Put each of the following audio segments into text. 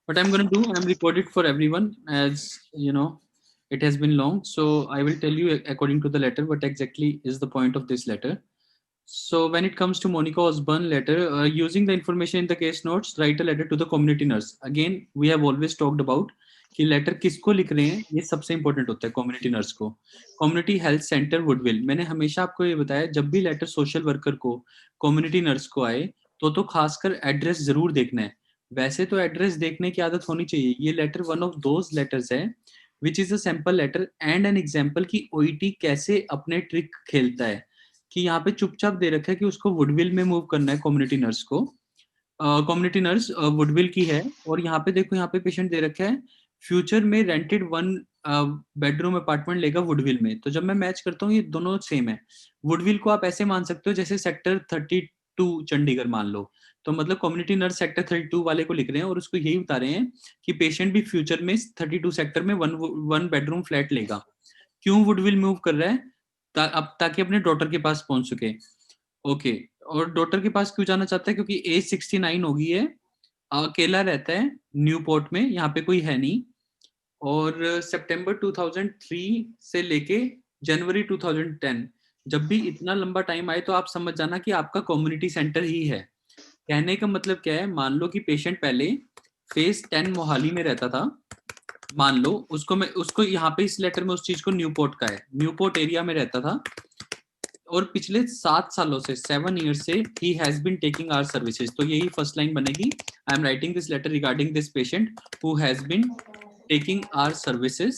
What I'm going to do, I'm recorded for everyone, as you know, it has been long. So I will tell you according to the letter what exactly is the point of this letter. So when it comes to Monica Osborne letter, using the information in the case notes, write a letter to the community nurse. Again, we have always talked about कि letter किसको लिख रहे हैं, ये सबसे important होता है community nurse को. Community health centre Woodville. मैंने हमेशा आपको ये बताया, जब भी लेटर सोशल वर्कर को, कम्युनिटी नर्स को आए, तो खासकर एड्रेस जरूर देखना है. वैसे तो एड्रेस देखने की आदत होनी चाहिए. ये letter one of those letters है which is a sample letter and an example की ओईटी कैसे अपने ट्रिक खेलता है. कि यहाँ पे चुपचाप दे रखा है कि उसको वुडविल में मूव करना है कम्युनिटी नर्स को. कम्युनिटी नर्स वुडविल की है, और यहाँ पे देखो, यहाँ पे पेशेंट दे रखा है फ्यूचर में रेंटेड वन बेडरूम अपार्टमेंट लेगा वुडविल में. तो जब मैं मैच करता हूँ, ये दोनों सेम है. वुडविल को आप ऐसे मान सकते हो जैसे सेक्टर 32 चंडीगढ़ मान लो. तो मतलब कम्युनिटी नर्स सेक्टर 32 वाले को लिख रहे हैं और उसको यही बता रहे हैं कि पेशेंट भी फ्यूचर में 32 सेक्टर में वन वन बेडरूम फ्लैट लेगा. क्यों वुडविल मूव कर रहा है? अब ताकि अपने डॉटर के पास पहुंच सके. ओके. और डॉटर के पास क्यों जाना चाहता है? क्योंकि एज 69 हो गई है, अकेला रहता है न्यू पोर्ट में, यहाँ पे कोई है नहीं. और सितंबर 2003 से लेके जनवरी 2010, जब भी इतना लंबा टाइम आए तो आप समझ जाना कि आपका कम्युनिटी सेंटर ही है. कहने का मतलब क्या है? मान लो कि पेशेंट पहले फेज 10 मोहाली में रहता था. मान लो उसको यहाँ पे इस लेटर में उस चीज को न्यूपोर्ट का है, न्यूपोर्ट एरिया में रहता था, और पिछले 7 सालों से 7 years से ही has been taking our services. तो यही फर्स्ट लाइन बनेगी. I am writing this letter regarding this patient who has been taking our services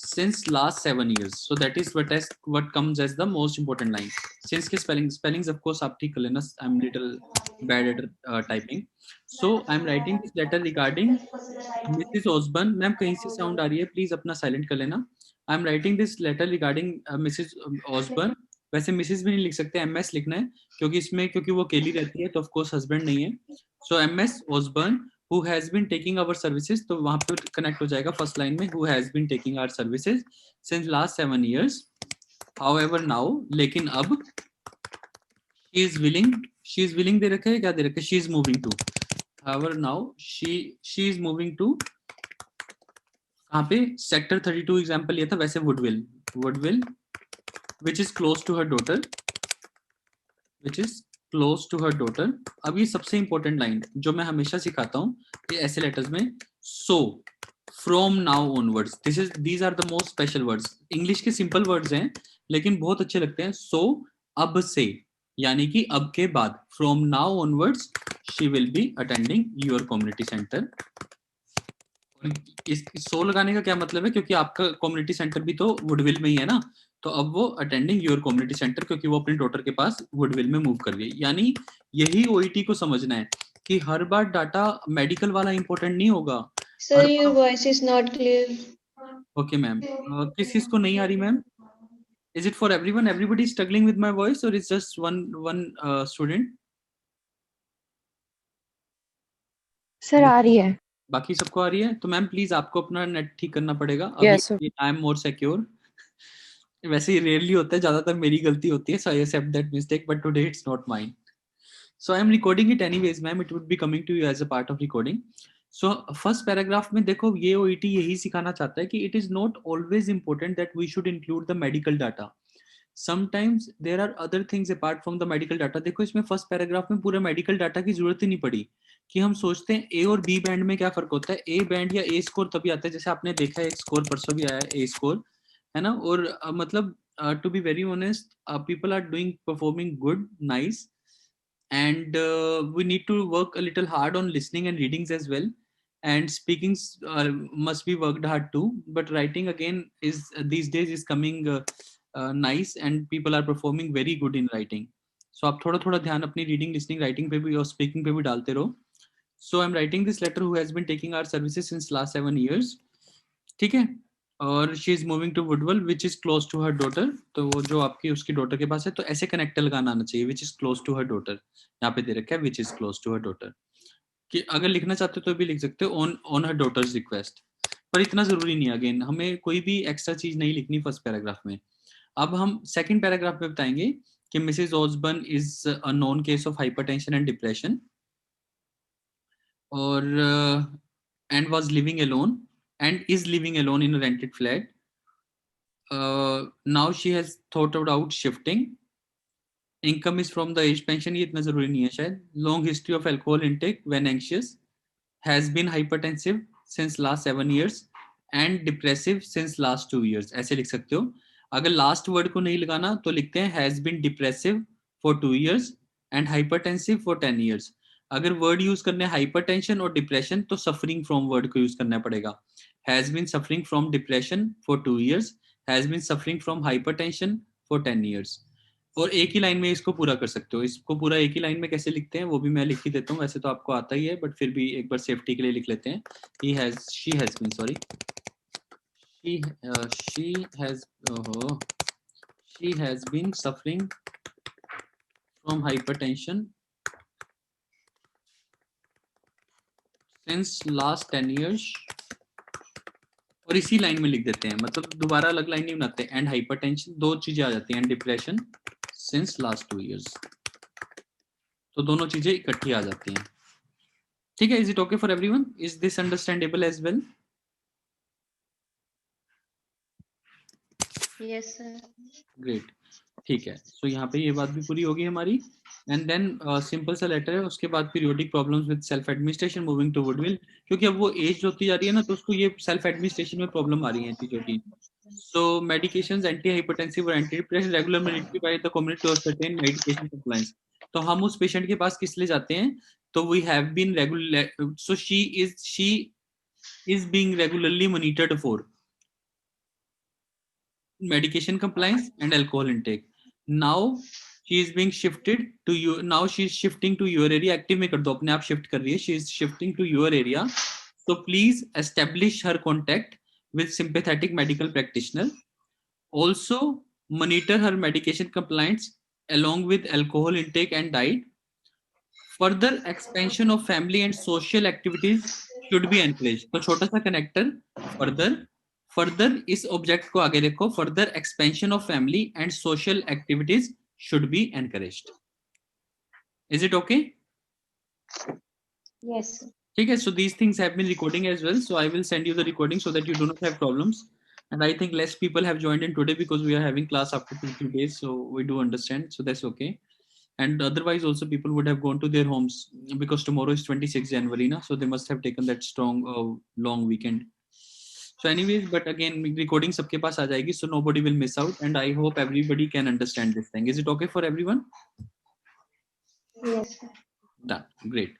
since last 7 years. So that is what comes as the most important line. Since के spellings of course आप ठीक कर लेना. I'm little bad at typing. So I'm writing this letter regarding Mrs. Osborne. Ma'am कहीं से sound आ रही है, please अपना साइलेंट कर लेना. I am writing this letter regarding Mrs Osborne. वैसे मिसेज भी नहीं लिख सकते, एमएस लिखना है, क्योंकि वो अकेली रहती है, तो ऑफ कोर्स हस्बैंड नहीं है. So Ms Osborne who has been taking our services, तो वहां पे कनेक्ट हो जाएगा फर्स्ट लाइन में, who has been taking our services since last 7 years. However now, लेकिन अब she is willing दे रखा है, क्या दे रखा है? she is moving to. However now she is moving to कहाँ पे? सेक्टर 32 एग्जाम्पल लिया था, वैसे Woodville which is close to her daughter, which is close to her daughter. अब ये सबसे इंपॉर्टेंट लाइन जो मैं हमेशा सिखाता हूँ ये ऐसे लेटर्स में. So from now onwards, these are the most special words. English के सिंपल वर्ड्स हैं लेकिन बहुत अच्छे लगते हैं. सो अब से, यानी कि अब के बाद. From now onwards she will be attending your community centre. इस सो लगाने का क्या मतलब है? क्योंकि आपका कम्युनिटी सेंटर भी तो वुडविल में ही है ना. तो अब वो अटेंडिंग योर कम्युनिटी सेंटर, क्योंकि वो अपनी डॉटर के पास वुडविल में मूव कर गई. यानी यही ओईटी को समझना है कि हर बार डाटा मेडिकल वाला इंपॉर्टेंट नहीं होगा. Sir, your voice is not clear. Okay ma'am. किस किस को नहीं आ रही ma'am? Is it for everyone? Everybody struggling with my voice और it's just one one student? Sir आ रही है. बाकी सबको आ रही है? तो मैम प्लीज आपको अपना नेट ठीक करना पड़ेगा Yes, sir. अभी. I am more secure. वैसे ही रेयरली होता है, ज्यादातर मेरी गलती होती है, so I accept that mistake, but today it's not mine. So I am recording it anyways ma'am, it would be coming to you as a part of recording. So first paragraph में देखो, ये OET यही सिखाना चाहता है कि it is not always important that we should include the medical data. Sometimes there are other things apart from the medical data. देखो इसमें फर्स्ट पैराग्राफ में पूरा मेडिकल डाटा की जरूरत ही नहीं पड़ी. कि हम सोचते हैं ए और बी बैंड में क्या फर्क होता है. ए बैंड या ए स्कोर तभी आता है, जैसे आपने देखा है एक स्कोर परसों भी आया है, ए स्कोर है ना. और मतलब to be very honest, people are doing performing good, nice, and we need to work a little hard on listening and readings as well, and speaking must be worked hard too. But writing again is these days is coming nice, and people are performing very good in writing. So आप थोड़ा थोड़ा ध्यान अपनी reading, listening, writing पे भी और speaking पे भी डालते रहो. So I'm writing this letter who has been taking our services since last 7 years. ठीक है. और she is moving to Woodville which is close to her daughter. तो वो जो आपकी उसकी डॉटर के पास है, तो ऐसे कनेक्टर लगाना आना चाहिए, which is close to her daughter. यहाँ पे दे रखा है which is close to her daughter. कि अगर लिखना चाहते हो तो भी लिख सकते हो on on her daughter's request, पर इतना जरूरी नहीं. अगेन हमें कोई भी एक्स्ट्रा चीज नहीं लिखनी फर्स्ट पैराग्राफ में. अब हम सेकंड पैराग्राफ में बताएंगे कि Mrs Osborne is a known case of hypertension and depression. और and was living alone and is living alone in a rented flat. Now she has thought about shifting. Income is from the age pension, ये इतना जरूरी नहीं है शायद. Long history of alcohol intake when anxious, has been hypertensive since last 7 years and depressive since last 2 years. ऐसे लिख सकते हो. अगर लास्ट वर्ड को नहीं लगाना तो लिखते हैं has been depressive for 2 years and hypertensive for 10 years. अगर वर्ड यूज करने हाइपरटेंशन और डिप्रेशन तो सफरिंग फ्रॉम वर्ड को यूज करना पड़ेगा. Has been suffering from depression for 2 years, has been suffering from hypertension for 10 years. और एक ही line में इसको पूरा कर सकते हो. इसको पूरा एक ही लाइन में कैसे लिखते हैं वो भी मैं लिख ही देता हूँ. वैसे तो आपको आता ही है बट फिर भी एक बार सेफ्टी के लिए लिख लेते हैं. she has been suffering from hypertension since last 10 years. और इसी लाइन में लिख देते हैं, मतलब दोबारा अलग लाइन नहीं बनाते. एंड हाइपरटेंशन, दो चीजें आ जाती हैं. And depression since last 2 years, तो दोनों चीजें इकट्ठी आ जाती हैं. ठीक है. Is it okay for everyone? Is this understandable as well? Yes sir. Great. ठीक है. सो यहाँ पे ये बात भी पूरी होगी हमारी. एंड देन सिंपल सा लेटर है. उसके बाद periodic problems with self administration moving to Woodville, क्योंकि अब वो एज होती जा रही है ना तो उसको ये सेल्फ एडमिनिस्ट्रेशन में प्रॉब्लम आ रही है चीजों की. So medications, anti-hypertensive or antidepressant regular monitoring by the community to ascertain medication compliance. तो हम उस पेशेंट के पास किस लिए जाते हैं? तो we have been regular. So she is being regularly monitored for medication compliance and alcohol intake. Now she is being shifted to you. Now she is shifting to your area. Active में कर दो, अपने आप shift कर रही है. She is shifting to your area. So please establish her contact with sympathetic medical practitioner. Also monitor her medication compliance along with alcohol intake and diet. Further expansion of family and social activities should be encouraged. तो छोटा सा connector further इस object को आगे रखो. Further expansion of family and social activities should be encouraged. Is it okay? Yes. ठीक है. So these things have been recording as well. So I will send you the recording so that you do not have problems. And I think less people have joined in today because we are having class after 2-3 days. So we do understand. So that's okay. And otherwise also people would have gone to their homes because tomorrow is 26 January. Na? So they must have taken that strong long weekend. So anyways, but again, recording सबके पास आ जाएगी. So nobody will miss out. And I hope everybody can understand this thing. Is it okay for everyone? Yes. Done. Great.